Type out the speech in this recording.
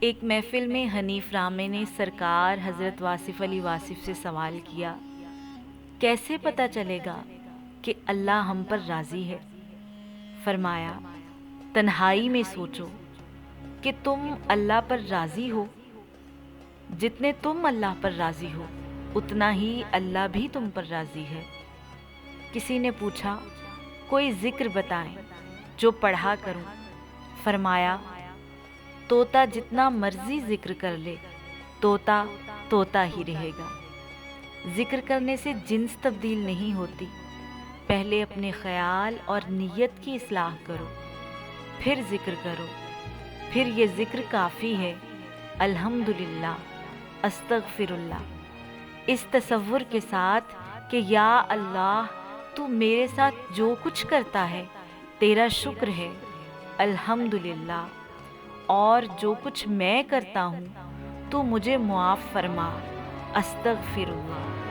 ایک محفل میں حنیف رامے نے سرکار حضرت واصف علی واصف سے سوال کیا، کیسے پتہ چلے گا کہ اللہ ہم پر راضی ہے؟ فرمایا، تنہائی میں سوچو کہ تم اللہ پر راضی ہو، جتنے تم اللہ پر راضی ہو اتنا ہی اللہ بھی تم پر راضی ہے۔ کسی نے پوچھا، کوئی ذکر بتائیں جو پڑھا کروں۔ فرمایا، طوطا جتنا مرضی ذکر کر لے طوطا طوطا ہی رہے گا۔ ذکر کرنے سے جنس تبدیل نہیں ہوتی، پہلے اپنے خیال اور نیت کی اصلاح کرو، پھر ذکر کرو، پھر یہ ذکر کافی ہے، الحمدللہ، استغفر اللہ، اس تصور کے ساتھ کہ یا اللہ تو میرے ساتھ جو کچھ کرتا ہے تیرا شکر ہے، الحمدللہ، اور جو کچھ میں کرتا ہوں تو مجھے معاف فرما، استغفر اللہ۔